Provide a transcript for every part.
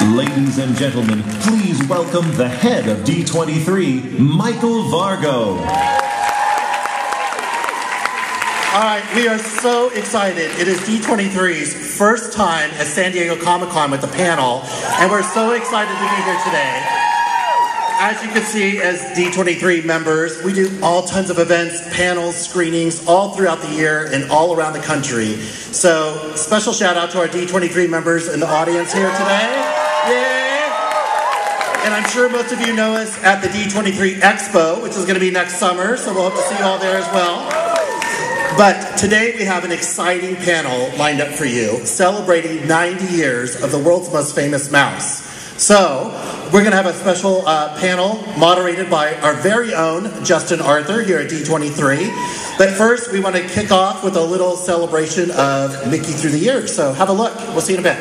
Ladies and gentlemen, please welcome the head of D23, Michael Vargo. All right, we are so excited. It is D23's first time at San Diego Comic-Con with the panel, and we're so excited to be here today. As you can see, as D23 members, we do all tons of events, panels, screenings, all throughout the year and all around the country. So, special shout out to our D23 members in the audience here today. Yay! And I'm sure most of you know us at the D23 Expo, which is going to be next summer, so we'll hope to see you all there as well. But today we have an exciting panel lined up for you, celebrating 90 years of the world's most famous mouse. So, we're going to have a special panel moderated by our very own Justin Arthur here at D23. But first, we want to kick off with a little celebration of Mickey through the years. So have a look. We'll see you in a bit.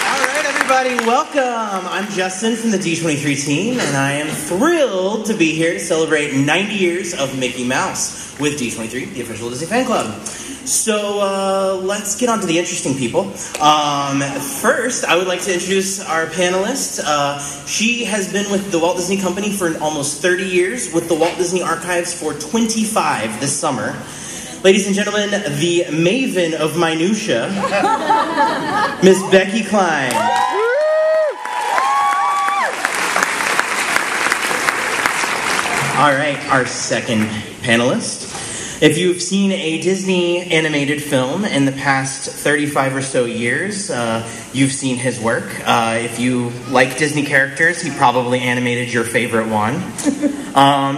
All right, everybody, welcome. I'm Justin from the D23 team, and I am thrilled to be here to celebrate 90 years of Mickey Mouse with D23, the official Disney fan club. So let's get on to the interesting people. First, I would like to introduce our panelist. She has been with the Walt Disney Company for almost 30 years, with the Walt Disney Archives for 25 this summer. Ladies and gentlemen, the maven of minutia, Miss Becky Klein. All right, our second panelist. If you've seen a Disney animated film in the past 35 or so years, you've seen his work. If you like Disney characters, he probably animated your favorite one.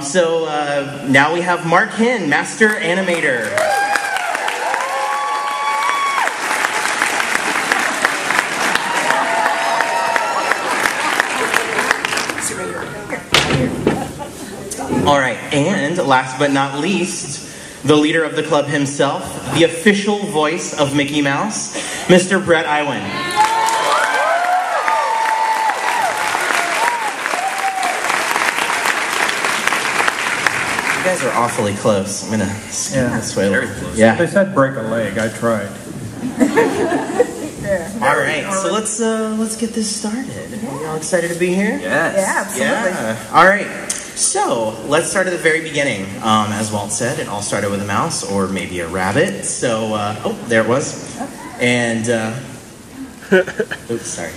So now we have Mark Hinn, Master Animator. All right, and last but not least, the leader of the club himself, the official voice of Mickey Mouse, Mr. Brett Iwan. You guys are awfully close. I'm gonna stand this way. Very close. Yeah. They said break a leg. I tried. All right, so let's get this started. Are you all excited to be here? Yes. Yeah, absolutely. Yeah. All right. So, let's start at the very beginning. As Walt said, it all started with a mouse, or maybe a rabbit. So, oh, there it was. And, oops, sorry.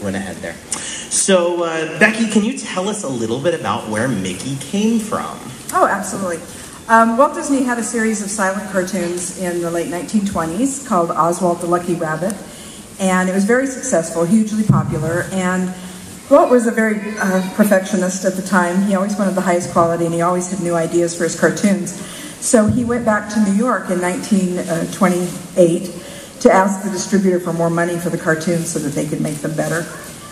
Went ahead there. So, Becky, can you tell us a little bit about where Mickey came from? Oh, absolutely. Walt Disney had a series of silent cartoons in the late 1920s called Oswald the Lucky Rabbit. And it was very successful, hugely popular, and Walt was a very perfectionist at the time. He always wanted the highest quality, and he always had new ideas for his cartoons. So he went back to New York in 1928 to ask the distributor for more money for the cartoons so that they could make them better.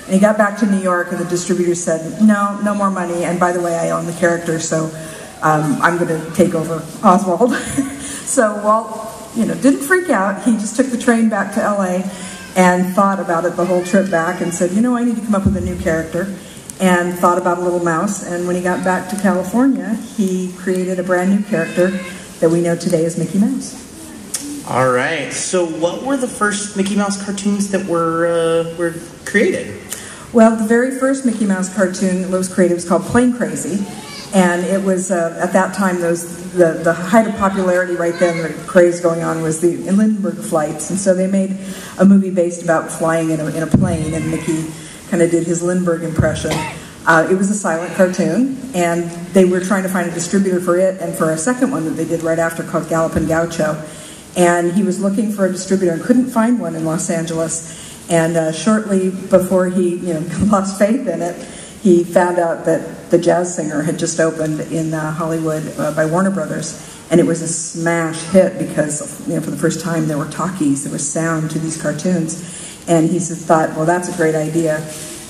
And he got back to New York, and the distributor said, no more money, and by the way, I own the character, so I'm going to take over Oswald. So Walt, didn't freak out. He just took the train back to L.A., and thought about it the whole trip back and said, I need to come up with a new character, and thought about a little mouse. And when he got back to California, he created a brand new character that we know today as Mickey Mouse. All right. So what were the first Mickey Mouse cartoons that were created? Well, the very first Mickey Mouse cartoon that was created was called Plane Crazy. And it was, at that time, the height of popularity right then, the craze going on, was the Lindbergh flights. And so they made a movie based about flying in a plane, and Mickey kind of did his Lindbergh impression. It was a silent cartoon, and they were trying to find a distributor for it and for a second one that they did right after called Gallopin' Gaucho. And he was looking for a distributor and couldn't find one in Los Angeles. And shortly before he lost faith in it, he found out that The Jazz Singer had just opened in Hollywood by Warner Brothers, and it was a smash hit because for the first time there were talkies, there was sound to these cartoons, and he thought, well, that's a great idea,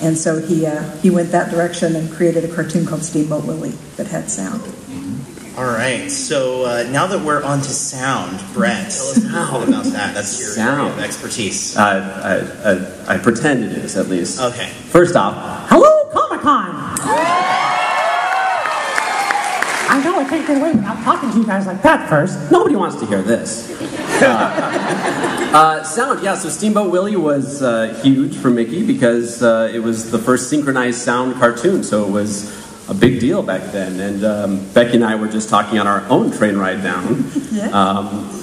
and so he went that direction and created a cartoon called Steamboat Willie that had sound. All right, so now that we're on to sound, Brett, tell us all about that. That's your area of expertise. I pretend it is, at least. Okay. First off, hello, Comic-Con! I know I can't get away without talking to you guys like that first. Nobody wants to hear this. Sound, yeah, so Steamboat Willie was huge for Mickey because it was the first synchronized sound cartoon, so it was a big deal back then. And Becky and I were just talking on our own train ride down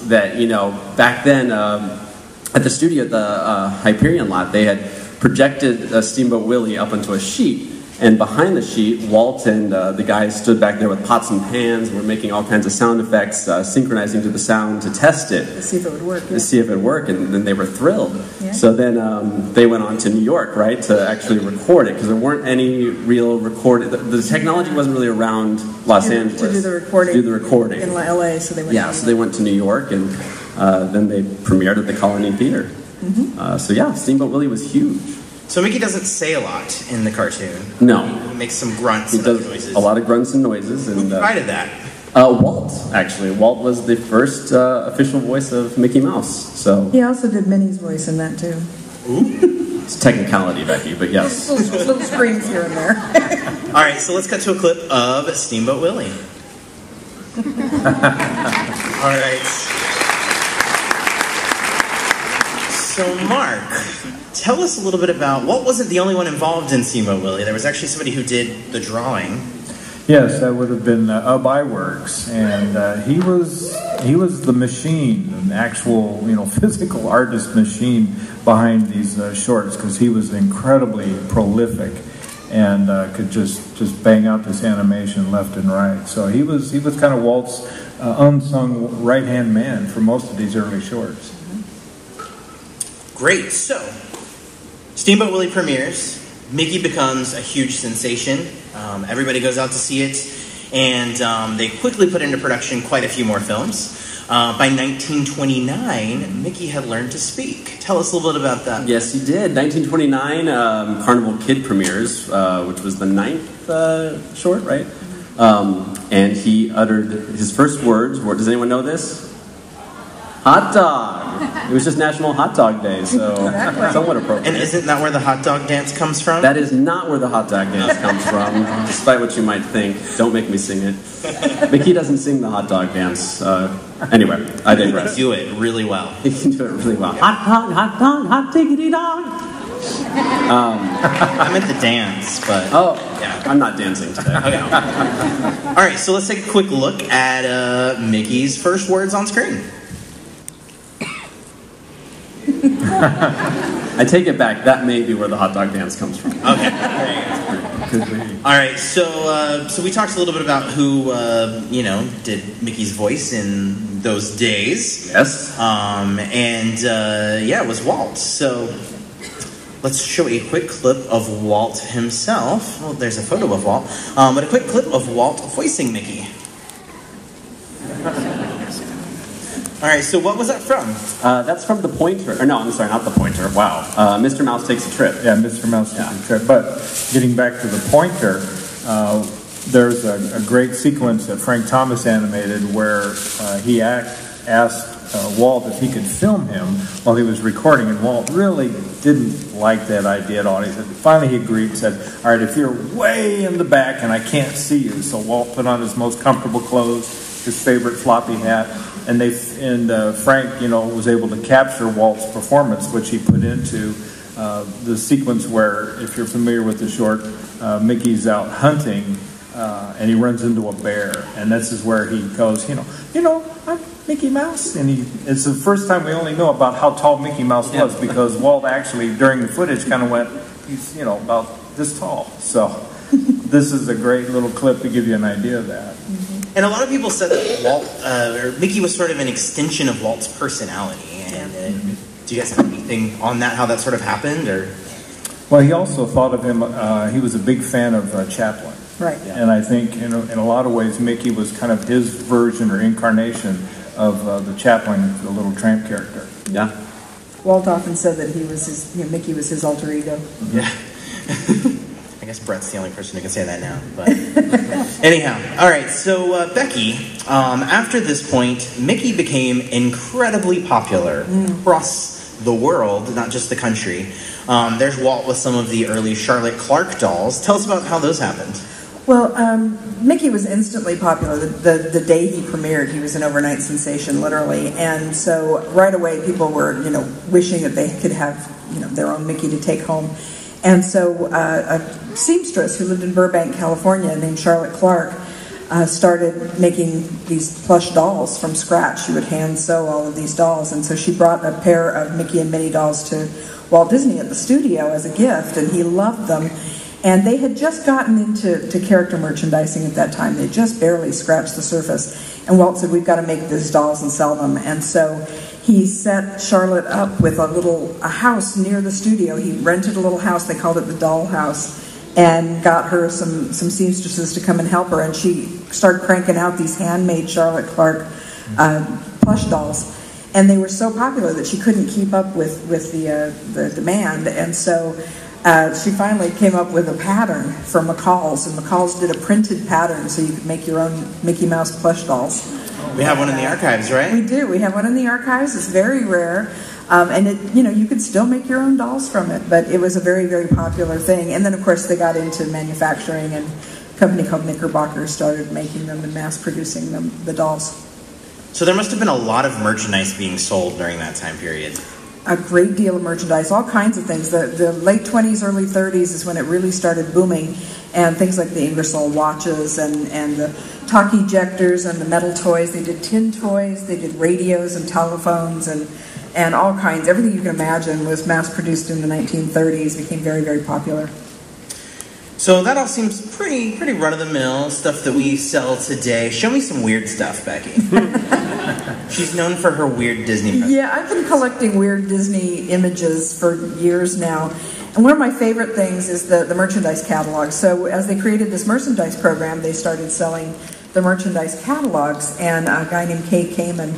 that, you know, back then at the studio at the Hyperion lot, they had projected Steamboat Willie up onto a sheet. And behind the sheet, Walt and the guys stood back there with pots and pans and were making all kinds of sound effects, synchronizing to the sound to test it. To see if it would work. To see if it would work, and then they were thrilled. Yeah. So then they went on to New York, right, to actually record it, because there weren't any real recording. The technology wasn't really around Los Angeles. To do the recording. To do the recording. In LA, so they went Yeah, so they went to New York, and then they premiered at the Colony Theater. So yeah, Steamboat Willie was huge. So Mickey doesn't say a lot in the cartoon. No. He makes some grunts He and does other noises. a lot of grunts and noises. And, Who provided that? Walt, actually. Walt was the first official voice of Mickey Mouse. So He also did Minnie's voice in that too. Ooh. it's technicality, Becky, but yes. Little screams here and there. All right, so let's cut to a clip of Steamboat Willie. All right. So Mark, tell us a little bit about, Walt wasn't the only one involved in Steamboat Willie. There was actually somebody who did the drawing. Yes, that would have been Ub Iwerks, and he was the machine, an actual physical artist machine behind these shorts, because he was incredibly prolific and could just bang out this animation left and right. So he was kind of Walt's unsung right hand man for most of these early shorts. Great. So, Steamboat Willie premieres. Mickey becomes a huge sensation. Everybody goes out to see it, and they quickly put into production quite a few more films. By 1929, Mickey had learned to speak. Tell us a little bit about that. Yes, he did. 1929, Carnival Kid premieres, which was the 9th short, right? And he uttered his first words. Does anyone know this? Hot dog. It was just National Hot Dog Day, so somewhat appropriate. And isn't that where the hot dog dance comes from? That is not where the hot dog dance comes from, despite what you might think. Don't make me sing it. Mickey doesn't sing the hot dog dance. Anyway, I digress. Do it really well. He can do it really well. Hot dog, hot diggity dog. I meant the dance, but... Oh, yeah, I'm not dancing today. Okay. All right, so let's take a quick look at Mickey's first words on screen. I take it back. That may be where the hot dog dance comes from. Okay. There you go. All right. So we talked a little bit about who did Mickey's voice in those days. Yes. It was Walt. So let's show a quick clip of Walt himself. Well, there's a photo of Walt, but a quick clip of Walt voicing Mickey. All right, so what was that from? That's from The Pointer. Or no, I'm sorry, not The Pointer. Wow. Mr. Mouse Takes a Trip. Yeah, Mr. Mouse Takes a Trip. But getting back to The Pointer, there's a great sequence that Frank Thomas animated where he asked Walt if he could film him while he was recording, and Walt really didn't like that idea at all. He said, finally he agreed and said, all right, if you're way in the back and I can't see you. So Walt put on his most comfortable clothes, his favorite floppy hat, and Frank, was able to capture Walt's performance, which he put into the sequence where, if you're familiar with the short, Mickey's out hunting, and he runs into a bear, and this is where he goes, I'm Mickey Mouse, and it's the first time we only know about how tall Mickey Mouse was, because Walt actually, during the footage, kind of went, he's, about this tall. So this is a great little clip to give you an idea of that. And a lot of people said that Mickey was sort of an extension of Walt's personality. And do you guys have anything on that, how that sort of happened? Or? Well, he also thought of him, he was a big fan of Chaplin. Right. Yeah. And I think in a lot of ways, Mickey was kind of his version or incarnation of the Chaplin, the little tramp character. Yeah. Walt often said that he was Mickey was his alter ego. Yeah. I guess Brett's the only person who can say that now. But anyhow, all right. So Becky, after this point, Mickey became incredibly popular across the world, not just the country. There's Walt with some of the early Charlotte Clark dolls. Tell us about how those happened. Well, Mickey was instantly popular. The day he premiered, he was an overnight sensation, literally. And so right away, people were, wishing that they could have, their own Mickey to take home. And so a seamstress who lived in Burbank, California, named Charlotte Clark, started making these plush dolls from scratch. She would hand sew all of these dolls. And so she brought a pair of Mickey and Minnie dolls to Walt Disney at the studio as a gift, and he loved them. And they had just gotten into character merchandising at that time. They just barely scratched the surface. And Walt said, we've got to make these dolls and sell them. And so he set Charlotte up with a house near the studio. He rented a little house. They called it the Doll House. And got her some seamstresses to come and help her. And she started cranking out these handmade Charlotte Clark plush dolls. And they were so popular that she couldn't keep up with the demand. And so she finally came up with a pattern for McCall's, and McCall's did a printed pattern so you could make your own Mickey Mouse plush dolls. We have one in the archives, right? We do. We have one in the archives. It's very rare. And you could still make your own dolls from it, but it was a very, very popular thing. And then, of course, they got into manufacturing, and a company called Knickerbocker started making them and mass-producing them, the dolls. So there must have been a lot of merchandise being sold during that time period. A great deal of merchandise, all kinds of things. The late 20s, early 30s is when it really started booming, and things like the Ingersoll watches and the talk ejectors and the metal toys. They did tin toys, they did radios and telephones and all kinds. Everything you can imagine was mass-produced in the 1930s, became very, very popular. So that all seems pretty run-of-the-mill stuff that we sell today. Show me some weird stuff, Becky. She's known for her weird Disney presents. Yeah, I've been collecting weird Disney images for years now. And one of my favorite things is the merchandise catalog. So as they created this merchandise program, they started selling the merchandise catalogs. And a guy named Kay Kamen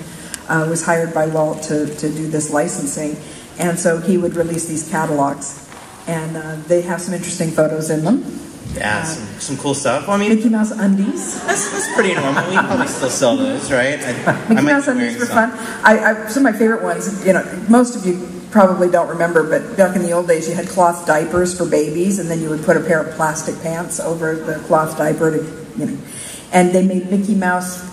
was hired by Walt to do this licensing. And so he would release these catalogs. And they have some interesting photos in them. Yeah, some cool stuff. Well, I mean, Mickey Mouse undies. That's pretty normal. We probably still sell those, right? Mickey Mouse undies were fun. Some of my favorite ones, most of you probably don't remember, but back in the old days you had cloth diapers for babies, and then you would put a pair of plastic pants over the cloth diaper and they made Mickey Mouse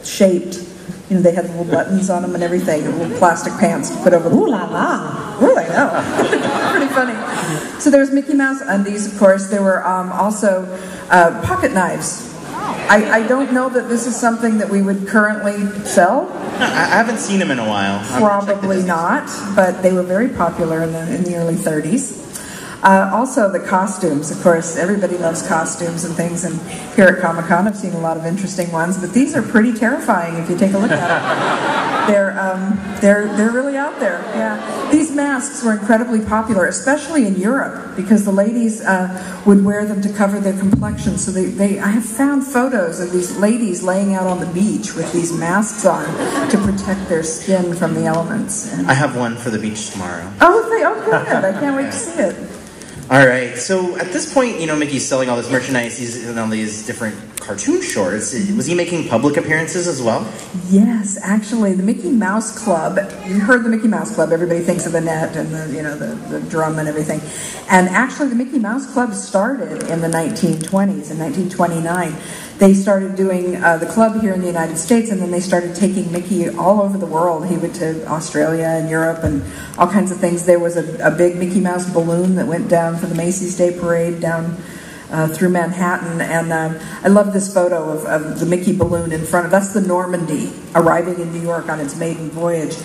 shaped. They had little buttons on them and everything, little plastic pants to put over the... Ooh la la. Ooh, I know. Pretty funny. So there was Mickey Mouse undies, of course. There were also pocket knives. I don't know that this is something that we would currently sell. No, I haven't seen them in a while. Probably not, but they were very popular in the early 30s. Also the costumes, of course, everybody loves costumes and things, and here at Comic-Con I've seen a lot of interesting ones, but these are pretty terrifying if you take a look at them. They're really out there, yeah. These masks were incredibly popular, especially in Europe, because the ladies would wear them to cover their complexion. So I have found photos of these ladies laying out on the beach with these masks on to protect their skin from the elements. And I have one for the beach tomorrow. Oh, good. I can't wait to see it. All right, so at this point, Mickey's selling all this merchandise, all these different cartoon shorts. Was he making public appearances as well? Yes, actually, the Mickey Mouse Club. You heard the Mickey Mouse Club. Everybody thinks of Annette and the drum and everything. And actually, the Mickey Mouse Club started in the 1920s. In 1929, they started doing the club here in the United States, and then they started taking Mickey all over the world. He went to Australia and Europe and all kinds of things. There was a big Mickey Mouse balloon that went down for the Macy's Day Parade down through Manhattan, and I love this photo of the Mickey balloon in front of, that's the Normandy arriving in New York on its maiden voyage,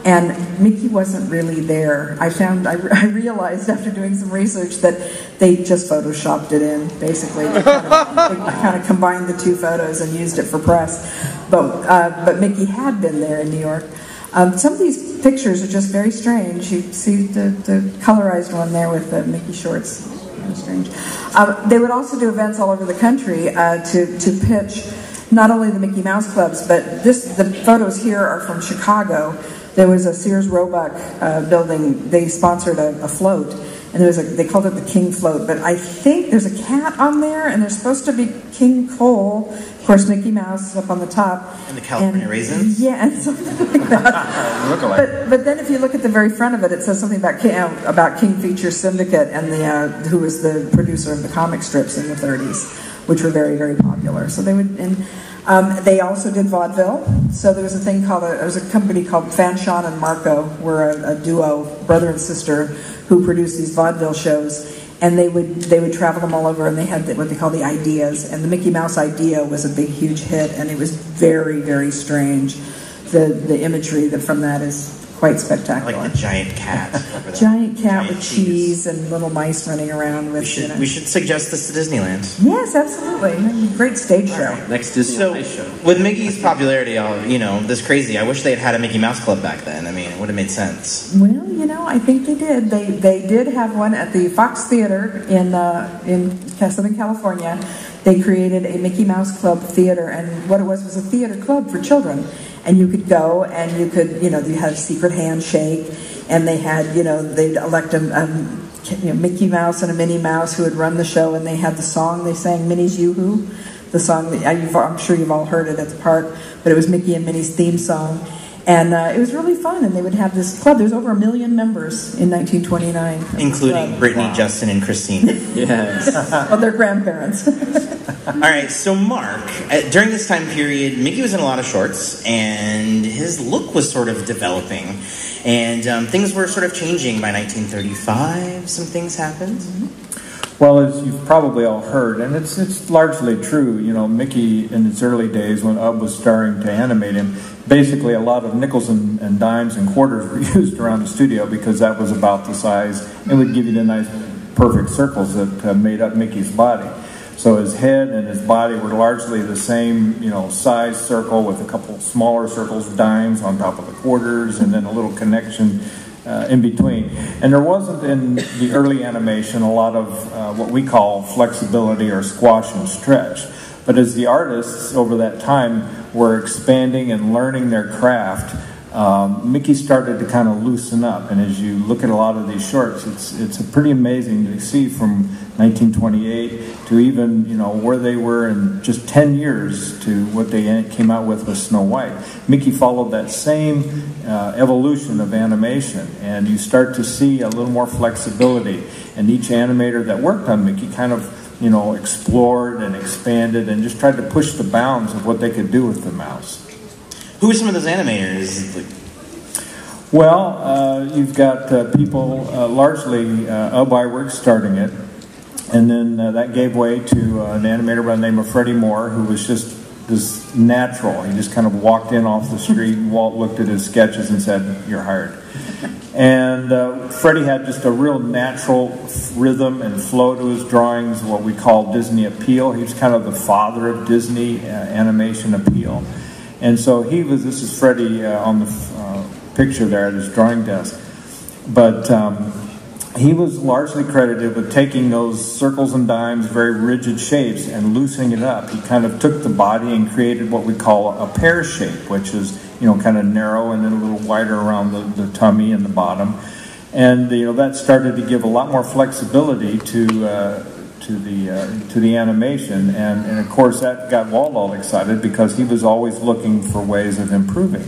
and Mickey wasn't really there. I realized after doing some research that they just photoshopped it in, basically. They kind of combined the two photos and used it for press, but Mickey had been there in New York. Some of these pictures are just very strange. You see the colorized one there with the Mickey shorts. Very strange. They would also do events all over the country to pitch not only the Mickey Mouse clubs, but the photos here are from Chicago. There was a Sears Roebuck building. They sponsored a float, and they called it the King Float. But I think there's a cat on there, and there's supposed to be King Cole. Of course, Mickey Mouse up on the top. And the California Raisins? Yeah, and something like that. But then if you look at the very front of it, it says something about King Features Syndicate and who was the producer of the comic strips in the 30s. which were very, very popular. So they would, and they also did vaudeville. So there was a thing called, there was a company called Fanchon and Marco, were a duo, brother and sister, who produced these vaudeville shows. And they would travel them all over, and they had what they call the ideas. And the Mickey Mouse idea was a big, huge hit, and it was very, very strange. The imagery from that is quite spectacular. Like the giant cat. Giant cat with cheese and little mice running around with. We should suggest this to Disneyland. Yes, absolutely. Great stage show. Next Disney on Ice show. With Mickey's popularity, this crazy. I wish they had a Mickey Mouse Club back then. I mean, it would have made sense. Well, I think they did. They did have one at the Fox Theater in Southern California. They created a Mickey Mouse Club theater, and what it was a theater club for children. And you could go, and you could, you had a secret handshake, and they had, they'd elect a Mickey Mouse and a Minnie Mouse who would run the show, and they had the song they sang, Minnie's Yoo-Hoo, the song that I'm sure you've all heard it at the park, but it was Mickey and Minnie's theme song. And it was really fun, and they would have this club. There's over 1 million members in 1929. Including Brittany, Justin, and Christine. Yes. Well, their grandparents. All right, so Mark, during this time period, Mickey was in a lot of shorts, and his look was sort of developing. And things were sort of changing by 1935. Some things happened. Well, as you've probably all heard, and it's largely true, Mickey in his early days when Ub was starting to animate him, basically a lot of nickels and dimes and quarters were used around the studio because that was about the size and would give you the nice perfect circles that made up Mickey's body. So his head and his body were largely the same, size circle with a couple smaller circles, dimes on top of the quarters, and then a little connection in between. And there wasn't in the early animation a lot of what we call flexibility or squash and stretch. But as the artists over that time were expanding and learning their craft, Mickey started to kind of loosen up. And as you look at a lot of these shorts, it's pretty amazing to see from 1928 to even, where they were in just 10 years to what they came out with Snow White. Mickey followed that same evolution of animation, and you start to see a little more flexibility. And each animator that worked on Mickey kind of, explored and expanded and just tried to push the bounds of what they could do with the mouse. Who are some of those animators? Well, you've got people, largely Ub Iwerks starting it, and then that gave way to an animator by the name of Freddie Moore, who was just this natural. He just kind of walked in off the street, and Walt looked at his sketches and said, "You're hired." And Freddie had just a real natural rhythm and flow to his drawings, what we call Disney appeal. He was kind of the father of Disney animation appeal. And so this is Freddie on the picture there at his drawing desk. But he was largely credited with taking those circles and dimes, very rigid shapes, and loosening it up. He kind of took the body and created what we call a pear shape, which is, kind of narrow and then a little wider around the tummy and the bottom. And, that started to give a lot more flexibility to the animation, and of course that got Walt all excited because he was always looking for ways of improving,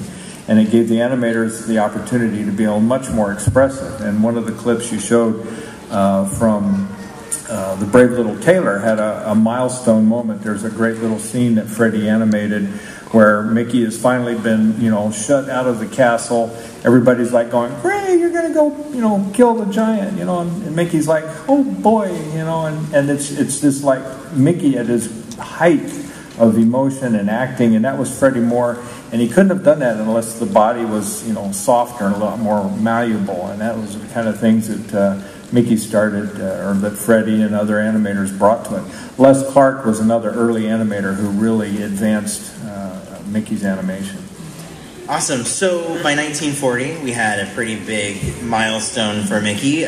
and it gave the animators the opportunity to be much more expressive. And one of the clips you showed from The Brave Little Tailor had a milestone moment. There's a great little scene that Freddie animated where Mickey has finally been, shut out of the castle. Everybody's like going, "Gray, you're gonna go, kill the giant," and Mickey's like, "Oh boy," and it's just like Mickey at his height of emotion and acting, and that was Freddie Moore, and he couldn't have done that unless the body was, softer and a lot more malleable, and that was the kind of things that Mickey started, or that Freddie and other animators brought to it. Les Clark was another early animator who really advanced Mickey's animation. Awesome. So by 1940, we had a pretty big milestone for Mickey.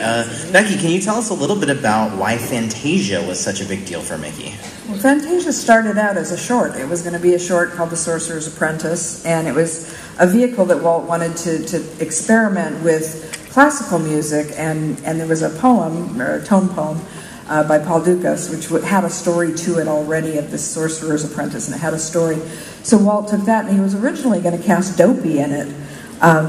Becky, can you tell us a little bit about why Fantasia was such a big deal for Mickey? Well, Fantasia started out as a short. It was going to be a short called The Sorcerer's Apprentice, and it was a vehicle that Walt wanted to experiment with classical music, and there was a poem, or a tone poem, by Paul Dukas, which had a story to it already of the Sorcerer's Apprentice, and it had a story. So Walt took that, and he was originally going to cast Dopey in it.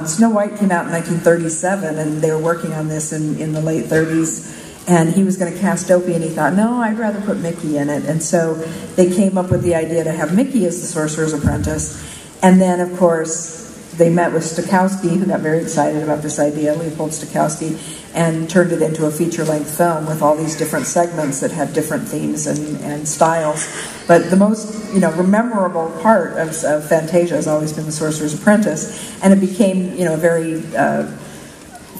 Snow White came out in 1937, and they were working on this in the late 30s. And he was going to cast Dopey, and he thought, no, I'd rather put Mickey in it. And so they came up with the idea to have Mickey as the Sorcerer's Apprentice. And then, of course, they met with Stokowski, who got very excited about this idea, Leopold Stokowski, and turned it into a feature-length film with all these different segments that had different themes and styles. But the most, memorable part of Fantasia has always been the Sorcerer's Apprentice, and it became, a very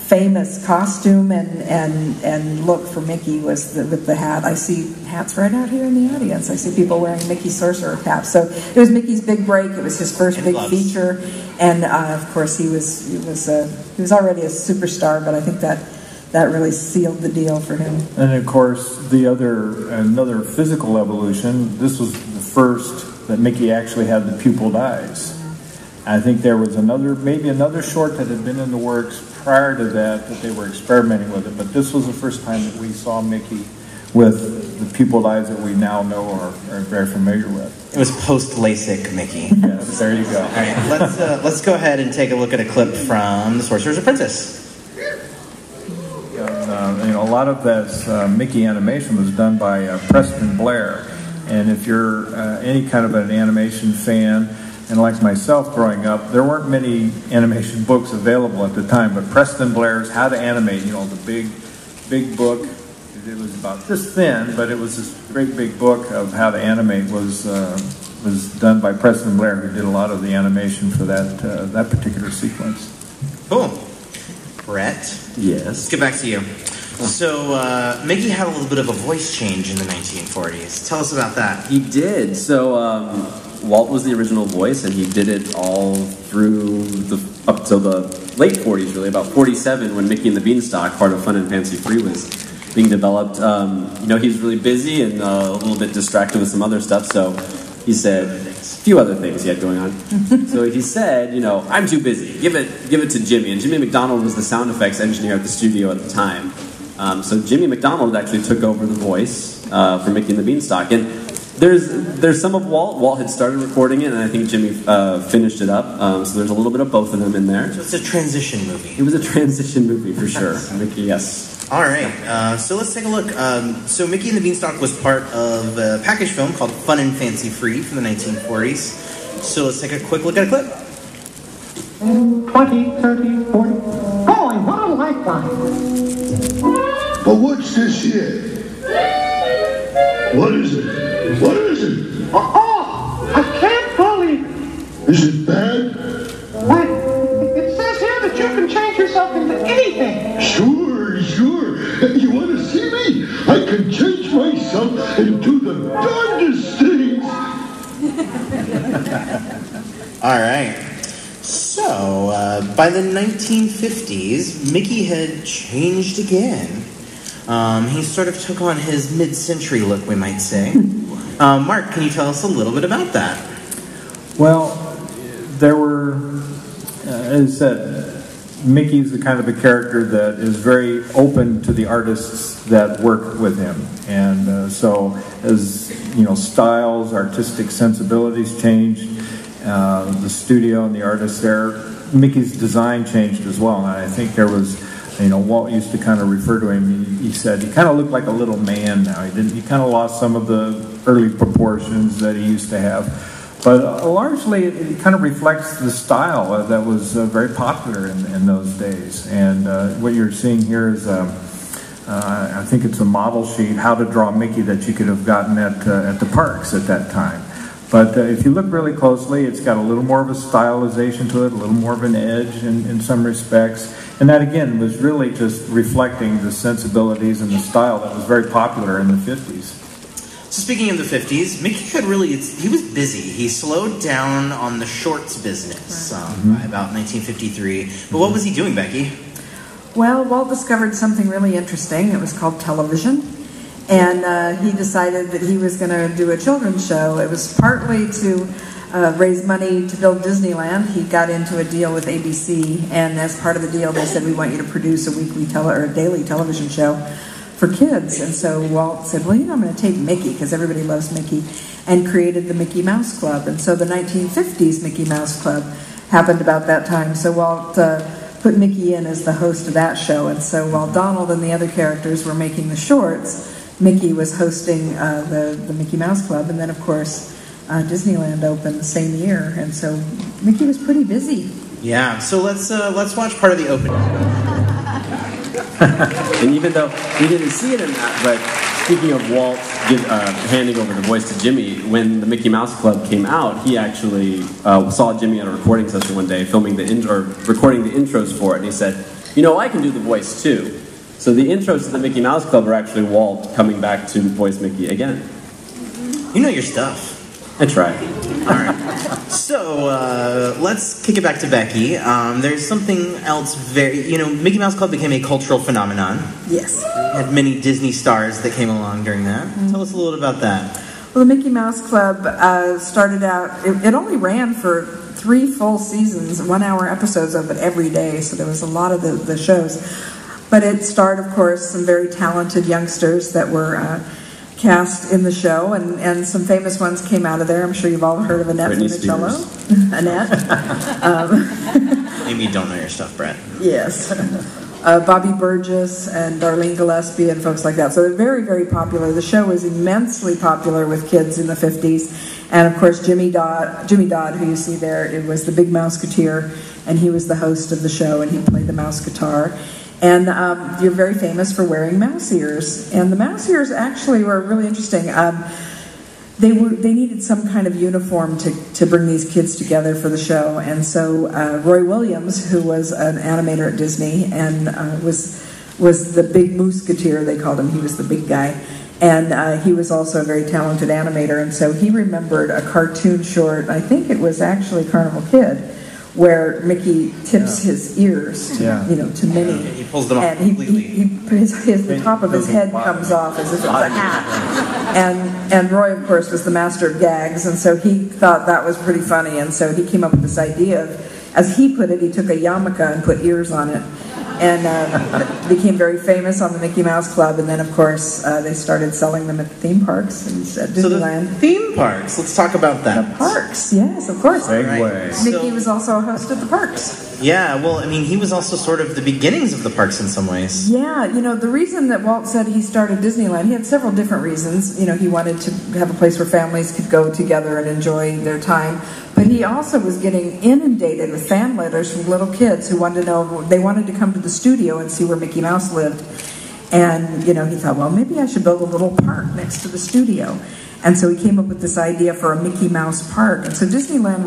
famous costume and look for Mickey was with the hat. I see hats right out here in the audience. I see people wearing Mickey Sorcerer caps. So it was Mickey's big break. It was his first big feature, and of course he was already a superstar. But I think that really sealed the deal for him. And of course, another physical evolution. This was the first that Mickey actually had the pupilled eyes. I think there was maybe another short that had been in the works prior to that they were experimenting with it, but this was the first time that we saw Mickey with the pupilled eyes that we now know or are very familiar with. It was post-LASIK Mickey. Yes, there you go. All right, let's go ahead and take a look at a clip from The Sorcerer's Apprentice. A lot of that Mickey animation was done by Preston Blair, and if you're any kind of an animation fan, and like myself growing up, there weren't many animation books available at the time, but Preston Blair's How to Animate, the big book, it was about this thin, but it was this great big book of how to animate was done by Preston Blair, who did a lot of the animation for that particular sequence. Cool. Brett? Yes? Let's get back to you. So, Mickey had a little bit of a voice change in the 1940s. Tell us about that. He did. So, Walt was the original voice, and he did it all through up till the late 40s, really, about 47, when Mickey and the Beanstalk, part of Fun and Fancy Free, was being developed. He was really busy and a little bit distracted with some other stuff, so he said a few other things he had going on. So he said, I'm too busy. Give it to Jimmy. And Jimmy McDonald was the sound effects engineer at the studio at the time. So Jimmy McDonald actually took over the voice for Mickey and the Beanstalk. And there's some of Walt. Walt had started recording it, and I think Jimmy finished it up. So there's a little bit of both of them in there. So it's a transition movie. It was a transition movie for sure. Mickey, yes. All right. So let's take a look. So Mickey and the Beanstalk was part of a package film called Fun and Fancy Free from the 1940s. So let's take a quick look at a clip. 20, 30, 40. Boy, what a lifeline. But what's this here? What is it? What is it? Oh, I can't believe it. Is it bad? Why, it says here that you can change yourself into anything. Sure. You want to see me? I can change myself into the darndest things. All right. So, by the 1950s, Mickey had changed again. He sort of took on his mid-century look, we might say. Mark, can you tell us a little bit about that? Well, there were, as I said, Mickey's the kind of a character that is very open to the artists that work with him. And so as, styles, artistic sensibilities changed, the studio and the artists there, Mickey's design changed as well. And I think there was, Walt used to kind of refer to him, he said he kind of looked like a little man now. He kind of lost some of the early proportions that he used to have. But largely, it kind of reflects the style that was very popular in those days. And what you're seeing here is, I think it's a model sheet, how to draw Mickey that you could have gotten at the parks at that time. But if you look really closely, it's got a little more of a stylization to it, a little more of an edge in some respects. And that, again, was really just reflecting the sensibilities and the style that was very popular in the 50s. So speaking of the 50s, Mickey he was busy. He slowed down on the shorts business by about 1953. But what was he doing, Becky? Well, Walt discovered something really interesting. It was called television. And he decided that he was going to do a children's show. It was partly to raise money to build Disneyland. He got into a deal with ABC, and as part of the deal, they said, we want you to produce a weekly or a daily television show for kids. And so Walt said, well, I'm going to take Mickey, because everybody loves Mickey, and created the Mickey Mouse Club. And so the 1950s Mickey Mouse Club happened about that time. So Walt put Mickey in as the host of that show. And so while Donald and the other characters were making the shorts, Mickey was hosting the Mickey Mouse Club. And then, of course, Disneyland opened the same year. And so Mickey was pretty busy. Yeah, so let's watch part of the opening. And even though we didn't see it in that, but speaking of Walt handing over the voice to Jimmy, when the Mickey Mouse Club came out, he actually saw Jimmy at a recording session one day, recording the intros for it, and he said, "You know, I can do the voice too." So the intros to the Mickey Mouse Club are actually Walt coming back to voice Mickey again. You know your stuff. I tried. All right. So let's kick it back to Becky. There's something else Mickey Mouse Club became a cultural phenomenon. Yes. We had many Disney stars that came along during that. Tell us a little about that. Well, the Mickey Mouse Club started out, it only ran for 3 full seasons, 1-hour episodes of it every day, so there was a lot of the shows. But it starred, of course, some very talented youngsters that were cast in the show, and some famous ones came out of there. I'm sure you've all heard of Annette Funicello. Annette. Maybe you don't know your stuff, Brett. Yes. Bobby Burgess and Darlene Gillespie and folks like that. So they're very, very popular. The show was immensely popular with kids in the 50s. And, of course, Jimmy Dodd, who you see there, it was the Big Mouseketeer, and he was the host of the show, and he played the mouse guitar. And you're very famous for wearing mouse ears. And the mouse ears actually were really interesting. They needed some kind of uniform to bring these kids together for the show. And so Roy Williams, who was an animator at Disney and was the Big Mouseketeer, they called him. He was the big guy. And he was also a very talented animator. And so he remembered a cartoon short, I think it was actually Carnival Kid, where Mickey tips his ears to Minnie. He pulls them off completely. The top of his head comes off as if it's a hat. And Roy, of course, was the master of gags, and so he thought that was pretty funny, and so he came up with this idea of, as he put it, he took a yarmulke and put ears on it. And became very famous on the Mickey Mouse Club, and then, of course, they started selling them at theme parks and at Disneyland. So the theme parks, let's talk about that. The parks, yes, of course. Segway. Mickey was also a host at the parks. Yeah, well, I mean, he was also sort of the beginnings of the parks in some ways. Yeah, the reason that Walt said he started Disneyland, he had several different reasons. He wanted to have a place where families could go together and enjoy their time. But he also was getting inundated with fan letters from little kids who wanted to know, they wanted to come to the studio and see where Mickey Mouse lived. And, he thought, well, maybe I should build a little park next to the studio. And so he came up with this idea for a Mickey Mouse park. And so Disneyland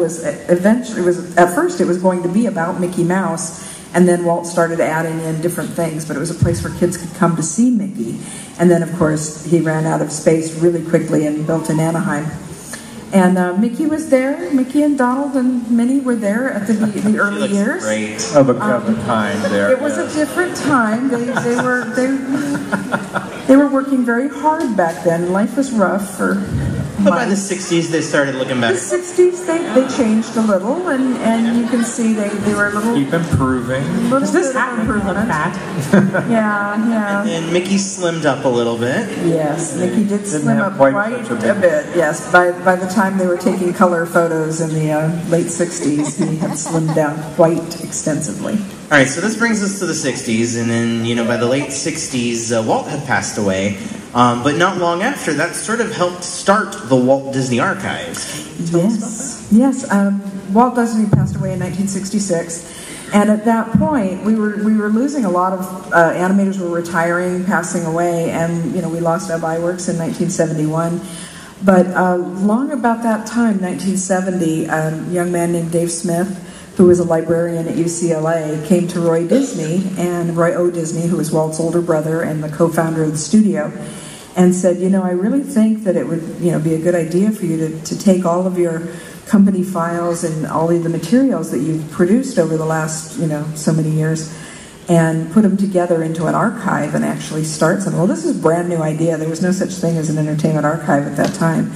at first it was going to be about Mickey Mouse, and then Walt started adding in different things, but it was a place where kids could come to see Mickey. And then, of course, he ran out of space really quickly and built in Anaheim. And Mickey was there. Mickey and Donald and Minnie were there at the early years. Great. Of a kind there. It was a different time. They were working very hard back then. Life was rough for. But by the 60s, they started looking better. The 60s, they changed a little, and you can see they were a little. Keep improving. Does this hat improve on that? Yeah. And Mickey slimmed up a little bit. Yes, Mickey did slim up quite quite such a bit. Yes, by the time they were taking color photos in the late 60s, he had slimmed down quite extensively. All right, so this brings us to the 60s, and then, by the late 60s, Walt had passed away. But not long after, that sort of helped start the Walt Disney Archives. Yes. Walt Disney passed away in 1966, and at that point, we were losing a lot of animators were retiring, passing away, and we lost Ub Iwerks in 1971. But long about that time, 1970, a young man named Dave Smith, who was a librarian at UCLA, came to Roy Disney, and Roy O. Disney, who was Walt's older brother and the co-founder of the studio, and said, I really think that it would be a good idea for you to take all of your company files and all of the materials that you've produced over the last so many years and put them together into an archive and actually start something. Well, this is a brand new idea. There was no such thing as an entertainment archive at that time.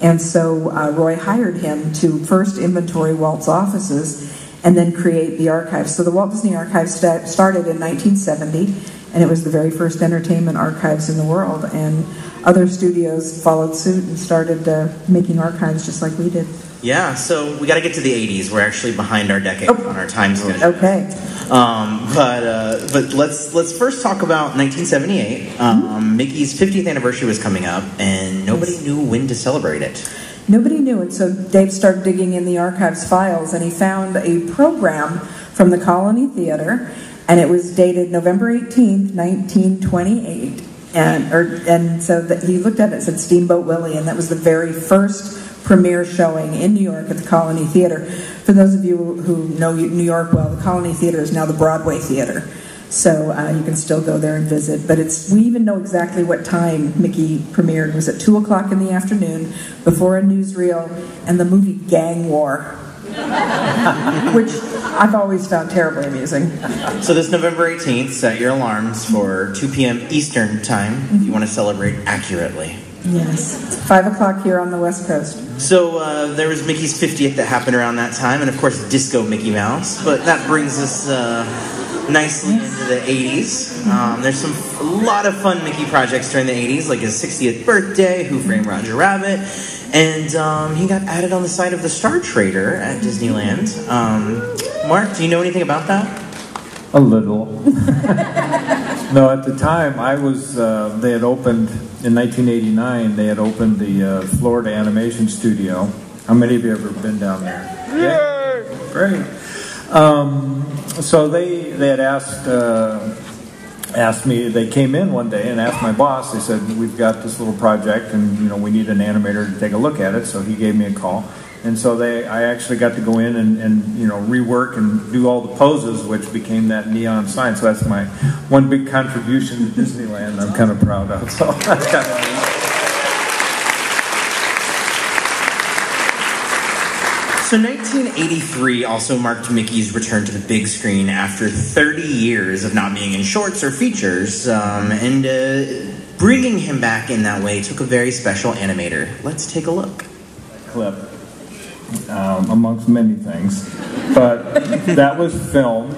And so Roy hired him to first inventory Walt's offices and then create the archive. So the Walt Disney Archive started in 1970, and it was the very first entertainment archives in the world. And other studios followed suit and started making archives just like we did. Yeah, so we got to get to the 80s. We're actually behind our decade on our time schedule. Okay. But let's first talk about 1978. Mickey's 50th anniversary was coming up, and nobody knew when to celebrate it. Nobody knew, and so Dave started digging in the archives files, and he found a program from the Colony Theater, and it was dated November 18th, 1928. And so he looked at it and said Steamboat Willie, and that was the very first premiere showing in New York at the Colony Theater. For those of you who know New York well, the Colony Theater is now the Broadway Theater. So you can still go there and visit. But we even know exactly what time Mickey premiered. It was at 2 o'clock in the afternoon before a newsreel and the movie Gang War, which I've always found terribly amusing. So this November 18th, set your alarms for 2 p.m. Eastern time if you want to celebrate accurately. Yes, it's 5 o'clock here on the West Coast. So there was Mickey's 50th that happened around that time, and of course Disco Mickey Mouse. But that brings us nicely into the 80s. There's a lot of fun Mickey projects during the 80s, like his 60th birthday, Who Framed Roger Rabbit, and he got added on the side of the Star Trader at Disneyland. Mark, do you know anything about that? A little. No, at the time, I was, they had opened, in 1989, they had opened the Florida Animation Studio. How many of you have ever been down there? Yeah. Great. So they had asked me, they came in one day and asked my boss, they said, we've got this little project and, we need an animator to take a look at it. So he gave me a call. And so I actually got to go in and rework and do all the poses, which became that neon sign. So that's my one big contribution to Disneyland I'm kind of proud of. So that's kind of neat. So 1983 also marked Mickey's return to the big screen after 30 years of not being in shorts or features, and bringing him back in that way took a very special animator. Let's take a look. Clip, amongst many things, but that was filmed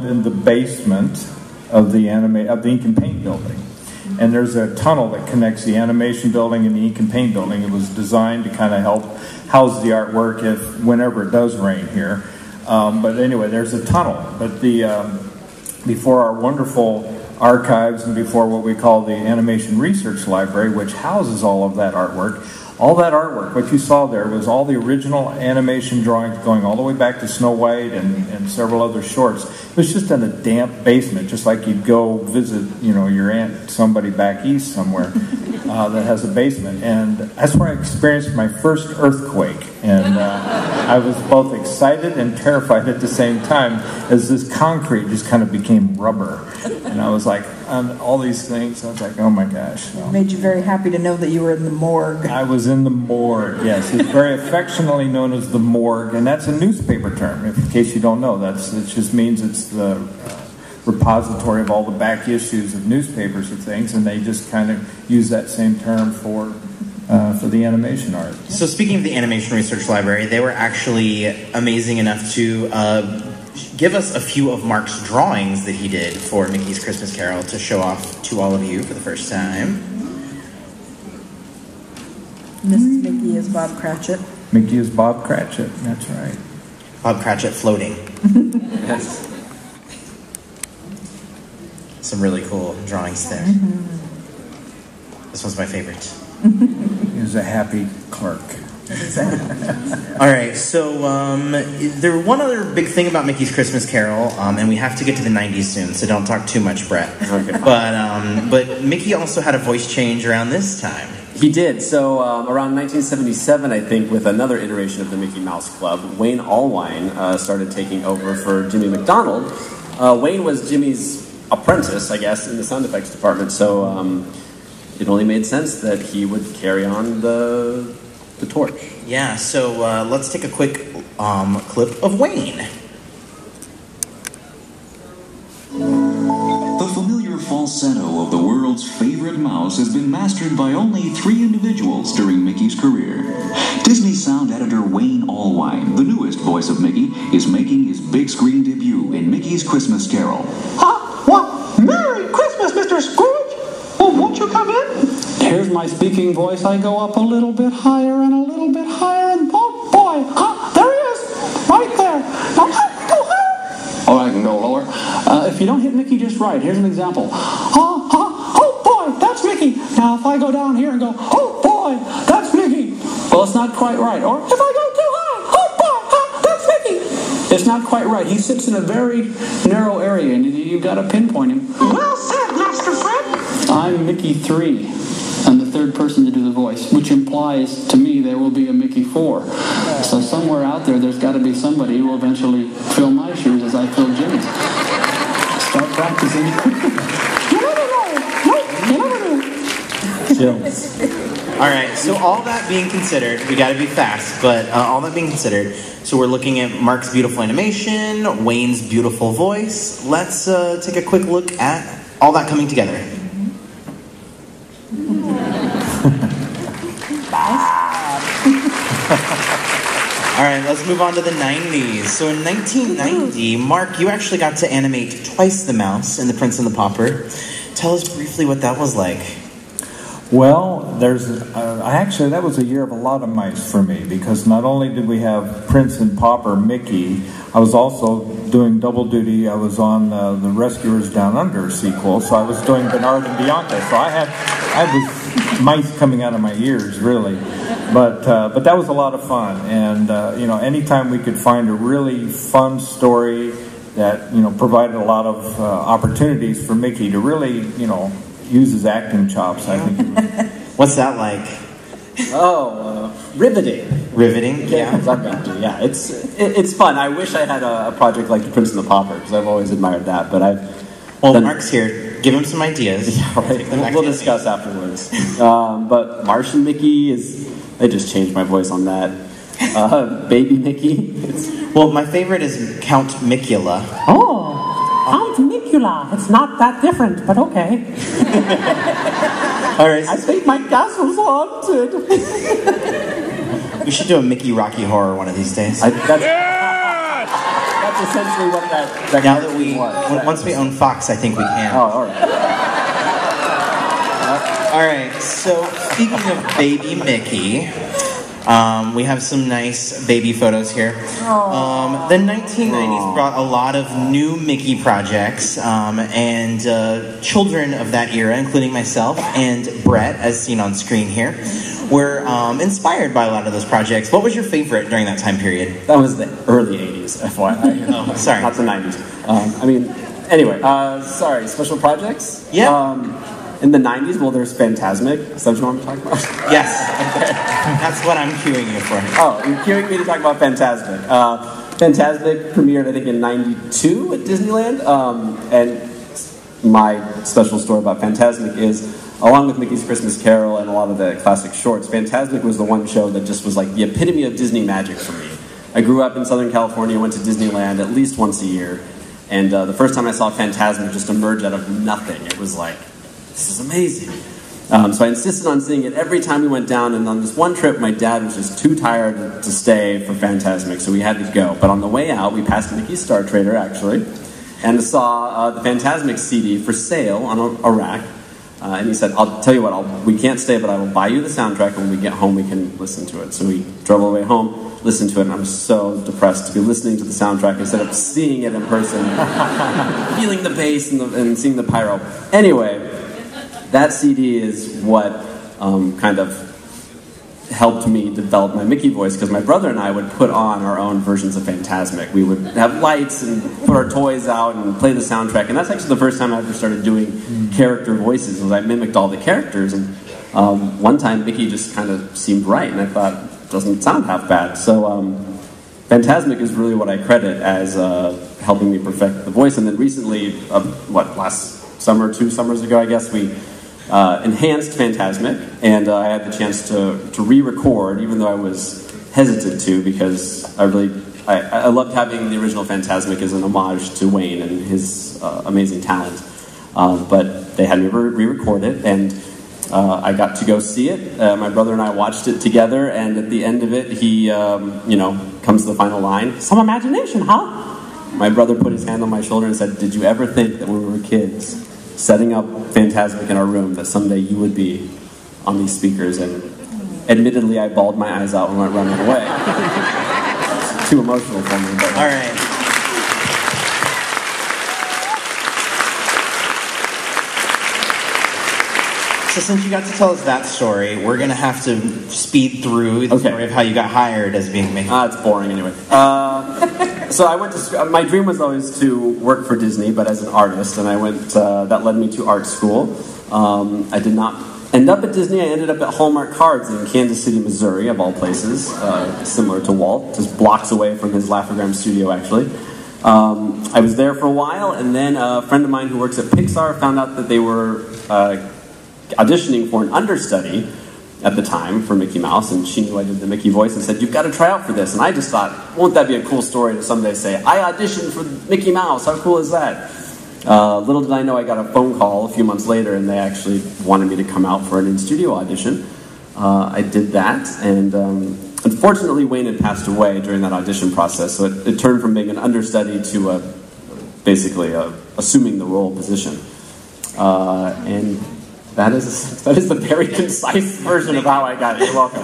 in the basement of the Ink and Paint building. And there's a tunnel that connects the animation building and the Ink and Paint building. It was designed to kind of help house the artwork whenever it does rain here. But anyway, there's a tunnel. But before our wonderful archives and before what we call the Animation Research Library, which houses all of that artwork, what you saw there was all the original animation drawings going all the way back to Snow White and several other shorts. It was just in a damp basement, just like you'd go visit, your aunt, somebody back east somewhere that has a basement. And that's where I experienced my first earthquake. And I was both excited and terrified at the same time as this concrete just kind of became rubber. And I was like, on all these things, I was like, oh my gosh. It made you very happy to know that you were in the morgue. I was in the morgue, yes. It's very affectionately known as the morgue, and that's a newspaper term, in case you don't know. It just means it's the repository of all the back issues of newspapers and things, and they just kind of use that same term for the animation art. So speaking of the Animation Research Library, they were actually amazing enough to give us a few of Mark's drawings that he did for Mickey's Christmas Carol to show off to all of you for the first time. Mrs. Mickey is Bob Cratchit. Mickey is Bob Cratchit, that's right. Bob Cratchit floating. Yes. Some really cool drawings there. This one's my favorite. He was a happy clerk. All right, so there one other big thing about Mickey's Christmas Carol, and we have to get to the 90s soon, so don't talk too much, Brett. Okay. But Mickey also had a voice change around this time. He did. So around 1977, I think, with another iteration of the Mickey Mouse Club, Wayne Allwine started taking over for Jimmy McDonald. Wayne was Jimmy's apprentice, I guess, in the sound effects department, so it only made sense that he would carry on the torch. Yeah, so let's take a quick clip of Wayne. The familiar falsetto of the world's favorite mouse has been mastered by only 3 individuals during Mickey's career. Disney sound editor Wayne Allwine, the newest voice of Mickey, is making his big screen debut in Mickey's Christmas Carol. What? Merry Christmas, Mr. Scrooge! Oh, won't you come in? Here's my speaking voice. I go up a little bit higher and a little bit higher, and oh boy, there he is, right there. Now go higher. or I can go lower. If you don't hit Mickey just right, here's an example. Oh boy, that's Mickey. Now if I go down here and go, oh boy, that's Mickey. Well, it's not quite right. Or if I go too high, oh boy, that's Mickey. It's not quite right. He sits in a very narrow area, and you've got to pinpoint him. Well said, Master Fred. I'm Mickey 3. I'm the third person to do the voice, which implies to me there will be a Mickey 4. So somewhere out there's got to be somebody who will eventually fill my shoes as I fill Jimmy's. Start practicing. You never know. Chills. All right, so all that being considered, we got to be fast, but all that being considered, so we're looking at Mark's beautiful animation, Wayne's beautiful voice. Let's take a quick look at all that coming together. All right, let's move on to the 90s. So in 1990, Mark, you actually got to animate twice the mouse in The Prince and the Pauper. Tell us briefly what that was like. Well, actually that was a year of a lot of mice for me, because not only did we have Prince and Pauper Mickey, I was also doing double duty. I was on the Rescuers Down Under sequel, so I was doing Bernard and Bianca. So I was mice coming out of my ears, really. But that was a lot of fun, and anytime we could find a really fun story that provided a lot of opportunities for Mickey to really use his acting chops, I think. What's that like? Riveting. Riveting, yeah. Yeah, it's fun. I wish I had a project like The Prince and the Pauper, because I've always admired that. But Mark's here. Give him some ideas. Yeah, right. We'll discuss afterwards. But Martian Mickey they just changed my voice on that. Baby Mickey. Well, my favorite is Count Micula. Oh, Count Micula. It's not that different, but okay. All right. I think my castle's haunted. We should do a Mickey Rocky Horror one of these days. That's essentially what that now that once we own Fox, I think we can. Oh, all right. All right, so speaking of baby Mickey, we have some nice baby photos here. The 1990s brought a lot of new Mickey projects, and children of that era, including myself and Brett, as seen on screen here, were inspired by a lot of those projects. What was your favorite during that time period? That was the early 80s, FYI. Oh, sorry. Not the 90s. Anyway, sorry, special projects? Yeah. In the 90s, well, there's Fantasmic. Is that what I'm talking about? Yes. Okay. That's what I'm cueing you for. Oh, you're cueing me to talk about Fantasmic. Fantasmic premiered, I think, in '92 at Disneyland. And my special story about Fantasmic is, along with Mickey's Christmas Carol and a lot of the classic shorts, Fantasmic was the one show that just was like the epitome of Disney magic for me. I grew up in Southern California, went to Disneyland at least once a year, and the first time I saw Fantasmic just emerge out of nothing, it was like, this is amazing. So I insisted on seeing it every time we went down, and on this one trip, my dad was just too tired to stay for Fantasmic, so we had to go. But on the way out, we passed Mickey's Star Trader, actually, and saw the Fantasmic CD for sale on a rack. And he said, I'll tell you what, we can't stay, but I will buy you the soundtrack, and when we get home, we can listen to it. So we drove all the way home, listened to it, and I was so depressed to be listening to the soundtrack instead of seeing it in person, feeling the bass and seeing the pyro. Anyway, that CD is what kind of helped me develop my Mickey voice, because my brother and I would put on our own versions of Fantasmic. We would have lights and put our toys out and play the soundtrack, and that's actually the first time I ever started doing character voices, was I mimicked all the characters, and one time Mickey just kind of seemed right, and I thought, it doesn't sound half bad. So Fantasmic is really what I credit as helping me perfect the voice, and then recently, last summer, 2 summers ago, I guess, we enhanced Fantasmic, and I had the chance to re-record, even though I was hesitant to, because I loved having the original Fantasmic as an homage to Wayne and his amazing talent. But they had me re-record it, and I got to go see it. My brother and I watched it together, and at the end of it, he, comes to the final line, "Some imagination, huh?" My brother put his hand on my shoulder and said, "Did you ever think that when we were kids, setting up Fantasmic in our room, that someday you would be on these speakers?" And admittedly, I bawled my eyes out and went running away. Too emotional for me. But all right. So since you got to tell us that story, we're going to have to speed through the story of how you got hired as being Mickey. It's boring anyway. So I went to, my dream was always to work for Disney, but as an artist, and I went, that led me to art school. I did not end up at Disney. I ended up at Hallmark Cards in Kansas City, Missouri, of all places, similar to Walt, just blocks away from his Laugh-O-Gram studio, actually. I was there for a while, and then a friend of mine who works at Pixar found out that they were auditioning for an understudy at the time for Mickey Mouse, and she knew I did the Mickey voice and said, "You've got to try out for this." And I just thought, won't that be a cool story to someday say, I auditioned for Mickey Mouse, how cool is that? Little did I know I got a phone call a few months later, and they actually wanted me to come out for an in-studio audition. I did that, and unfortunately Wayne had passed away during that audition process, so it turned from being an understudy to basically assuming the role position. And that is the very concise version of how I got it. You're welcome.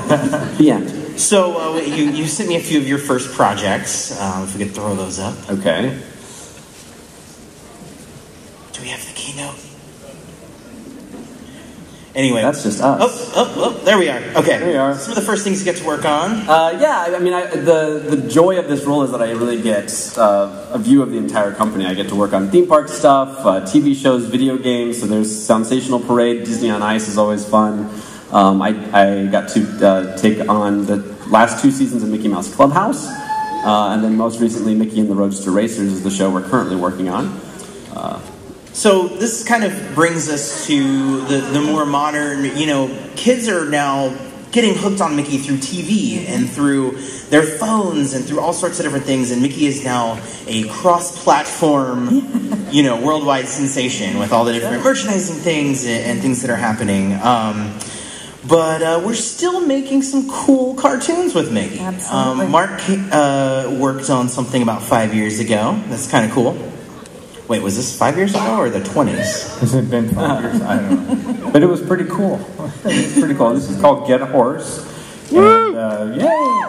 The end. So you sent me a few of your first projects. If we could throw those up. Okay. Do we have the keynote? Anyway, that's just us. Oh, there we are. Okay, there we are. Some of the first things you get to work on. Yeah, I mean, the joy of this role is that I really get a view of the entire company. I get to work on theme park stuff, TV shows, video games. So there's Sensational Parade, Disney on Ice is always fun. I got to take on the last 2 seasons of Mickey Mouse Clubhouse, and then most recently, Mickey and the Roadster Racers is the show we're currently working on. So this kind of brings us to the more modern, kids are now getting hooked on Mickey through TV and through their phones and through all sorts of different things, and Mickey is now a cross-platform, worldwide sensation with all the different merchandising things and things that are happening. But we're still making some cool cartoons with Mickey. Absolutely. Mark worked on something about 5 years ago. That's kind of cool. Wait, was this 5 years ago or the 20s? Has it been 5 years? I don't know. But it was pretty cool. It was pretty cool. This is called Get a Horse. And, yay,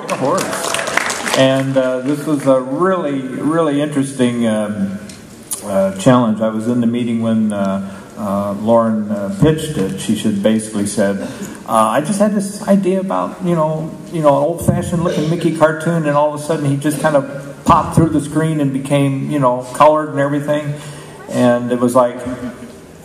get a horse. And this was a really, really interesting challenge. I was in the meeting when Lauren pitched it. She should basically said, I just had this idea about, an old-fashioned looking Mickey cartoon, and all of a sudden he just kind of popped through the screen and became, colored and everything. And it was like,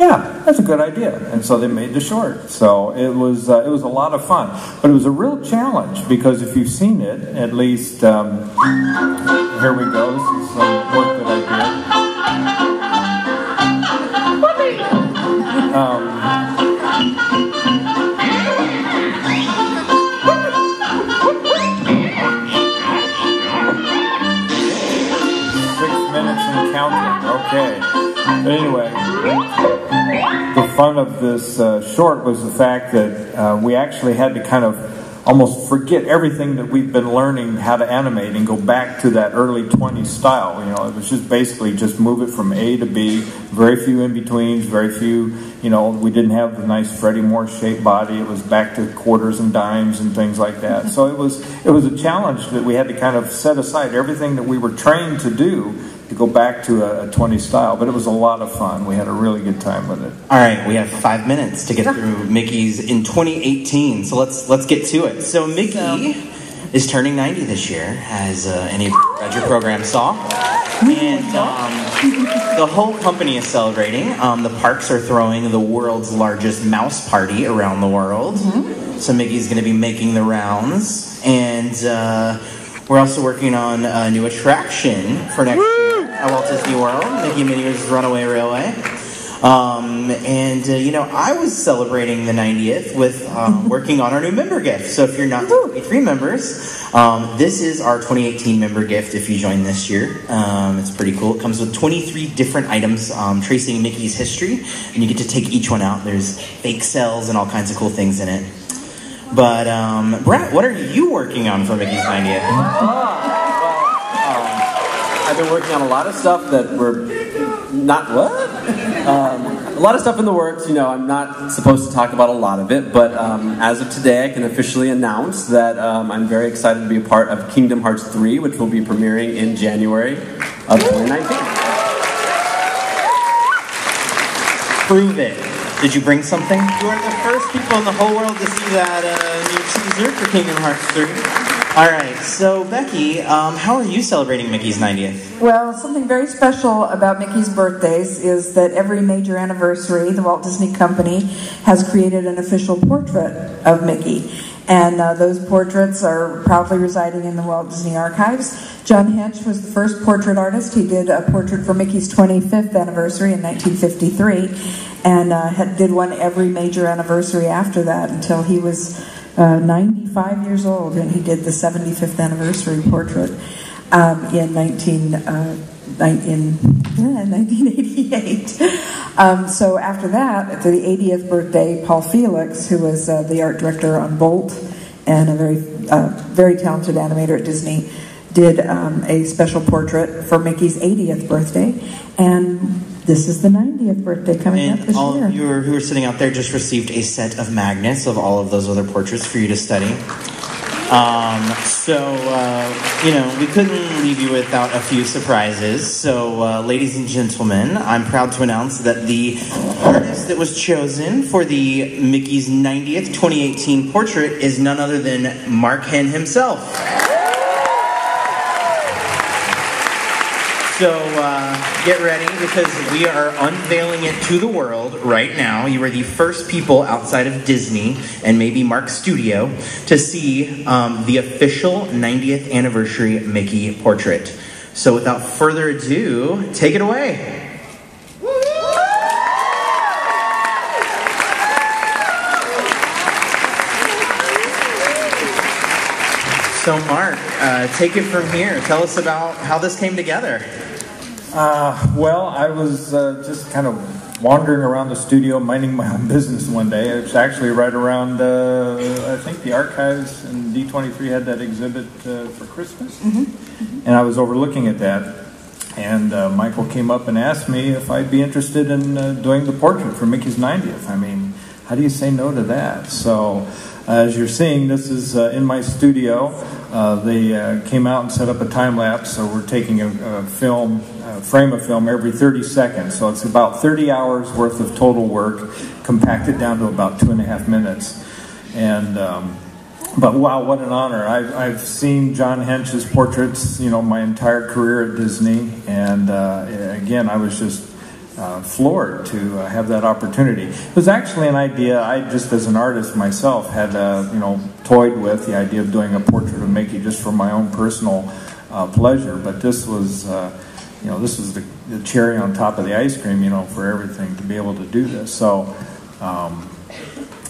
yeah, that's a good idea. And so they made the short. So it was a lot of fun. But it was a real challenge, because if you've seen it, at least, here we go. This is some work that I did. 6 minutes and counting. Okay. But anyway, the fun of this short was the fact that we actually had to kind of almost forget everything that we've been learning how to animate and go back to that early 20s style. It was just basically just move it from A to B, very few in-betweens, very few, we didn't have the nice Freddie Moore shaped body. It was back to quarters and dimes and things like that. So it was a challenge that we had to kind of set aside everything that we were trained to do to go back to a 20s style. But it was a lot of fun. We had a really good time with it. All right, we have 5 minutes to get through Mickey's in 2018, so let's get to it. So Mickey is turning 90 this year, as any graduate program saw. And the whole company is celebrating. The parks are throwing the world's largest mouse party around the world. So Mickey's going to be making the rounds. And we're also working on a new attraction for next year at Walt Disney World, Mickey and Minnie's Runaway Railway. I was celebrating the 90th with working on our new member gift. So if you're not 23 members, this is our 2018 member gift if you join this year. It's pretty cool. It comes with 23 different items tracing Mickey's history, and you get to take each one out. There's fake cells and all kinds of cool things in it. But, Brett, what are you working on for Mickey's 90th? I've been working on a lot of stuff that we're not, a lot of stuff in the works. I'm not supposed to talk about a lot of it, but as of today, I can officially announce that I'm very excited to be a part of Kingdom Hearts 3, which will be premiering in January of 2019. Prove it. Did you bring something? You are the first people in the whole world to see that new teaser for Kingdom Hearts 3. All right, so Becky, how are you celebrating Mickey's 90th? Well, something very special about Mickey's birthdays is that every major anniversary, the Walt Disney Company has created an official portrait of Mickey. And those portraits are proudly residing in the Walt Disney Archives. John Hench was the first portrait artist. He did a portrait for Mickey's 25th anniversary in 1953, and did one every major anniversary after that until he was 95 years old, and he did the 75th anniversary portrait in 1988. So after that, for the 80th birthday, Paul Felix, who was the art director on Bolt and a very talented animator at Disney, did a special portrait for Mickey's 80th birthday, and this is the 90th birthday coming up this year. And all of you who are sitting out there just received a set of magnets of all of those other portraits for you to study. We couldn't leave you without a few surprises. So, ladies and gentlemen, I'm proud to announce that the artist that was chosen for the Mickey's 90th 2018 portrait is none other than Mark Henn himself. So, get ready, because we are unveiling it to the world right now. You are the first people outside of Disney and maybe Mark's studio to see the official 90th anniversary Mickey portrait. So without further ado, take it away. So Mark, take it from here. Tell us about how this came together. Well, I was just kind of wandering around the studio, minding my own business one day. It was actually right around, I think the Archives and D23 had that exhibit for Christmas. And I was overlooking at that. And Michael came up and asked me if I'd be interested in doing the portrait for Mickey's 90th. I mean, how do you say no to that? So, as you're seeing, this is in my studio. They came out and set up a time lapse, so we're taking a frame of film every 30 seconds. So it's about 30 hours worth of total work, compacted down to about 2.5 minutes. And but wow, what an honor! I've seen John Hench's portraits, my entire career at Disney, and again, I was just floored to have that opportunity. It was actually an idea I just, as an artist myself, had toyed with the idea of doing a portrait of Mickey just for my own personal pleasure. But this was, this was the cherry on top of the ice cream, for everything to be able to do this. So,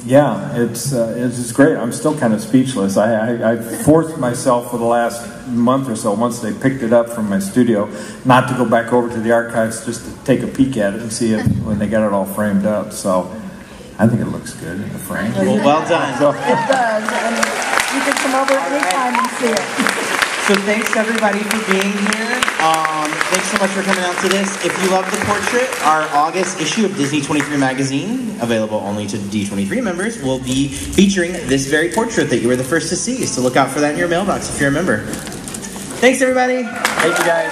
yeah, it's just great. I'm still kind of speechless. I forced myself for the last month or so, once they picked it up from my studio, not to go back over to the archives just to take a peek at it and see it when they got it all framed up. So I think it looks good in the frame. Well done. So, it does, and you can come over anytime and see it. So thanks everybody for being here. Thanks so much for coming out to this. If you love the portrait, our August issue of Disney 23 magazine, available only to D23 members, will be featuring this very portrait that you were the first to see. So look out for that in your mailbox if you're a member. Thanks everybody. Thank you guys.